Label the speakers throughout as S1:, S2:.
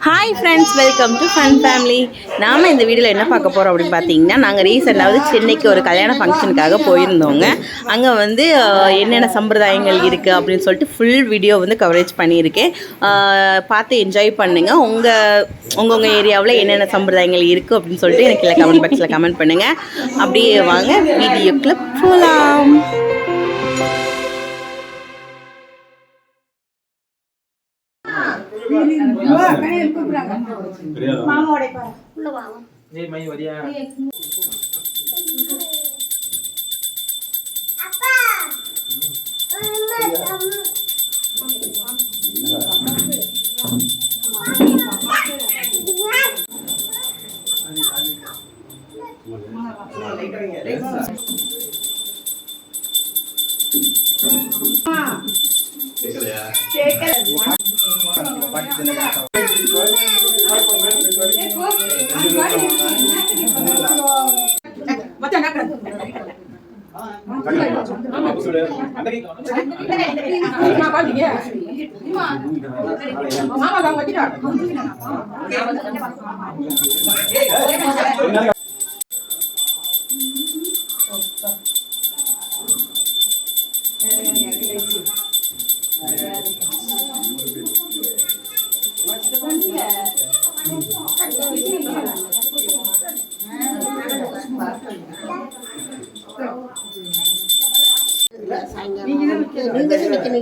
S1: Hi friends, welcome to fun family. நாம் இந்த வீடியோவில் என்ன பார்க்க போகிறோம் அப்படின்னு பார்த்தீங்கன்னா, நாங்கள் ரீசெண்டாவது சென்னைக்கு ஒரு கல்யாண ஃபங்க்ஷனுக்காக போயிருந்தோங்க. அங்கே வந்து என்னென்ன சம்பிரதாயங்கள் இருக்குது அப்படின்னு சொல்லிட்டு ஃபுல் வீடியோ வந்து கவரேஜ் பண்ணியிருக்கேன். பார்த்து என்ஜாய் பண்ணுங்கள். உங்கள் ஏரியாவில் என்னென்ன சம்பிரதாயங்கள் இருக்குது அப்படின்னு சொல்லிட்டு எனக்கு இல்லை கமெண்ட் பாக்ஸில் கமெண்ட் பண்ணுங்கள். அப்படியே வாங்க வீடியோக்குள்ளே போகலாம்.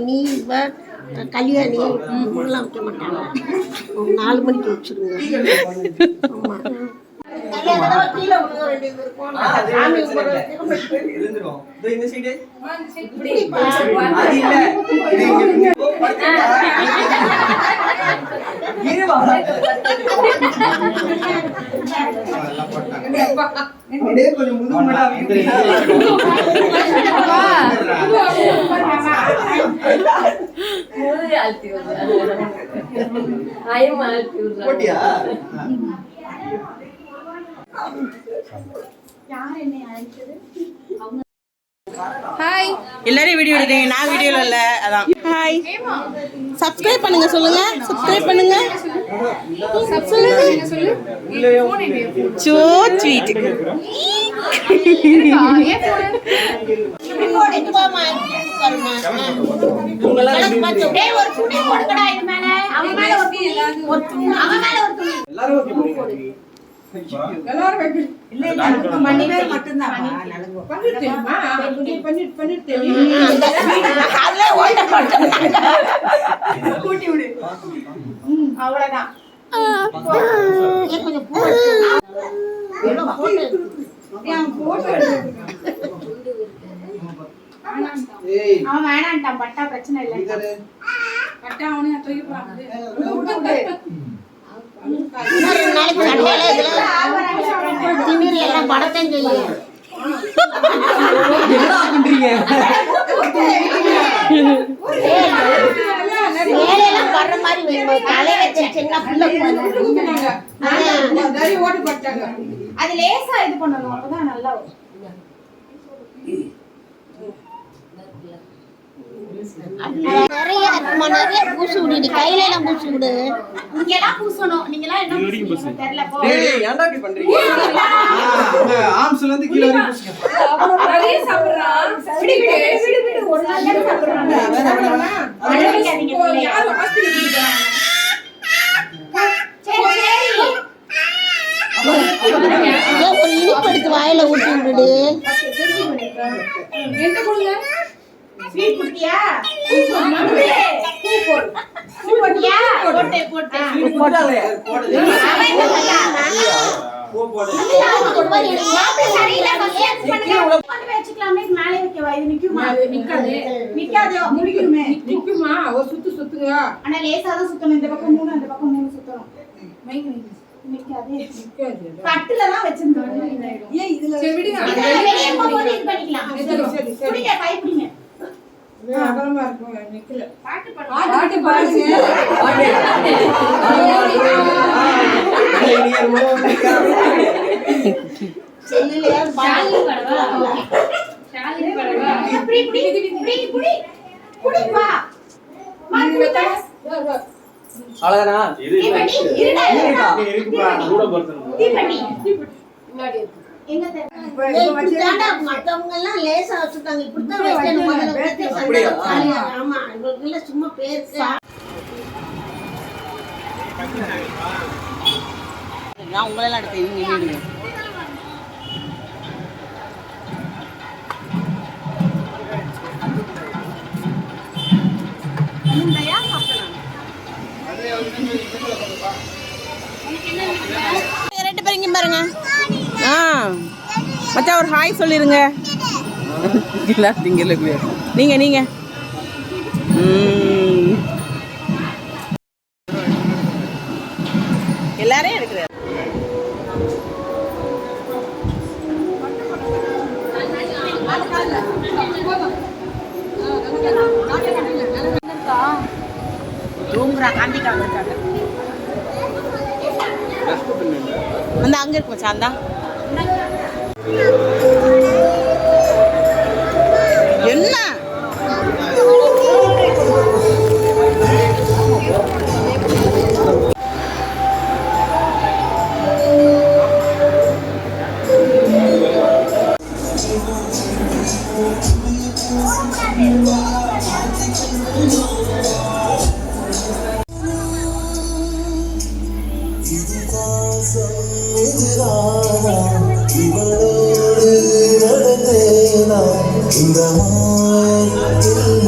S2: நீ கல்யாணி ஊரெலாம் வைக்க மாட்டாங்க. 4 மணிக்கு வச்சுருங்க. கீழே விழுக வேண்டியது இருக்கும்.
S1: ஹாய், எல்லாரும் வீடியோ எடுக்கிறீங்க, நான் வீடியோல இல்ல. அதான் ஹாய், சப்ஸ்கிரைப் பண்ணுங்க. சொல்லுங்க, சப்ஸ்கிரைப் பண்ணுங்க. So sweet.
S2: அவ்வளவுதான். அவன் வேணான்ட்டான். பட்டா பிரச்சனை இல்லை. பட்டா அவனே தூக்கி படத்தையும் செய்யும். வர்ற மாதிரி சின்ன அது லேசா இது பண்ணணும். அப்பதான் நல்லா நிறைய பூசு விடு. கையில எல்லாம் பூசு விடு. நீங்க எல்லாம் பூசணும். நீங்க எல்லாம் என்ன பூசுறீங்க தெரியல. போ.
S3: ஏன்டா இப்படி பண்றீங்க? ஆம்ஸ்ல இருந்து கீழ வரைக்கும் பூசுங்க.
S2: அப்படியே சாப்பிடுறான். விடு ஒரு நாள் தான் சாப்பிடுறாங்க. அடவிக்காதீங்க. யார் ஹாஸ்பிடல் போறாங்க? சரி. ஒரு இனிப்பு எடுத்து வாயில ஊத்தி விடு. எந்த கொடுங்க? ஸ்வீட் குட்டியா? பூ போடு. பூ போட்டியா? போட்டே. போடல. போடுது. அவன் என்ன பண்ணா? பூ போடு. மாப்பிள்ளை சரியில்லை. பசியாச்சு பண்ணுங்க. கொண்டு வெச்சுக்கலாமே. மேலே வைக்கவா? இது நிக்குமா? நிக்காதே. முடிக்குமே. நிக்குமா? ஒரு சுத்துங்க. ஆனா லேசா தான் சுத்தணும். இந்த பக்கம் 3, அந்த பக்கம் 3 சுத்தணும். நிக்காதே. கட்டுல தான் வெச்சிருந்தாங்க. ஏன் இதுல சரி விடுங்க. வெளிய போகும்போது இது பண்ணிக்கலாம். சரி. குடிங்க, கை குடிங்க. அகலமா இருக்கும். நிக்கல. பாட்டு பாடுங்க. செல்லுல பாட்டு பாடுவா. ஷாலினி பாடுவா. புடி வா. மாத்து.
S3: அவ்வளவுதானா?
S2: மத்தவங்க எல்லாம் லேசா வச்சுட்டாங்க. இப்படித்தான் வைக்கணும். முதல்ல வைக்க சண்டை. ஆமா, இவங்க சும்மா பேருக்கு
S1: நான் உங்களெல்லாம் எடுத்து நின்றுடுங்க. ரெண்டு பேரும் இங்க பாருங்க. மச்சான் ஒரு ஹாய் சொல்லிருங்க. நீங்க நீங்க எல்லாரையும் எடுக்கிறார். தூங்குறா காந்திக்கா வந்திருக்காங்க. அந்த அங்க இருக்கு மச்சான். அந்த என்ன
S4: இவளோடு நடந்தேனா இந்த மாயத்தில்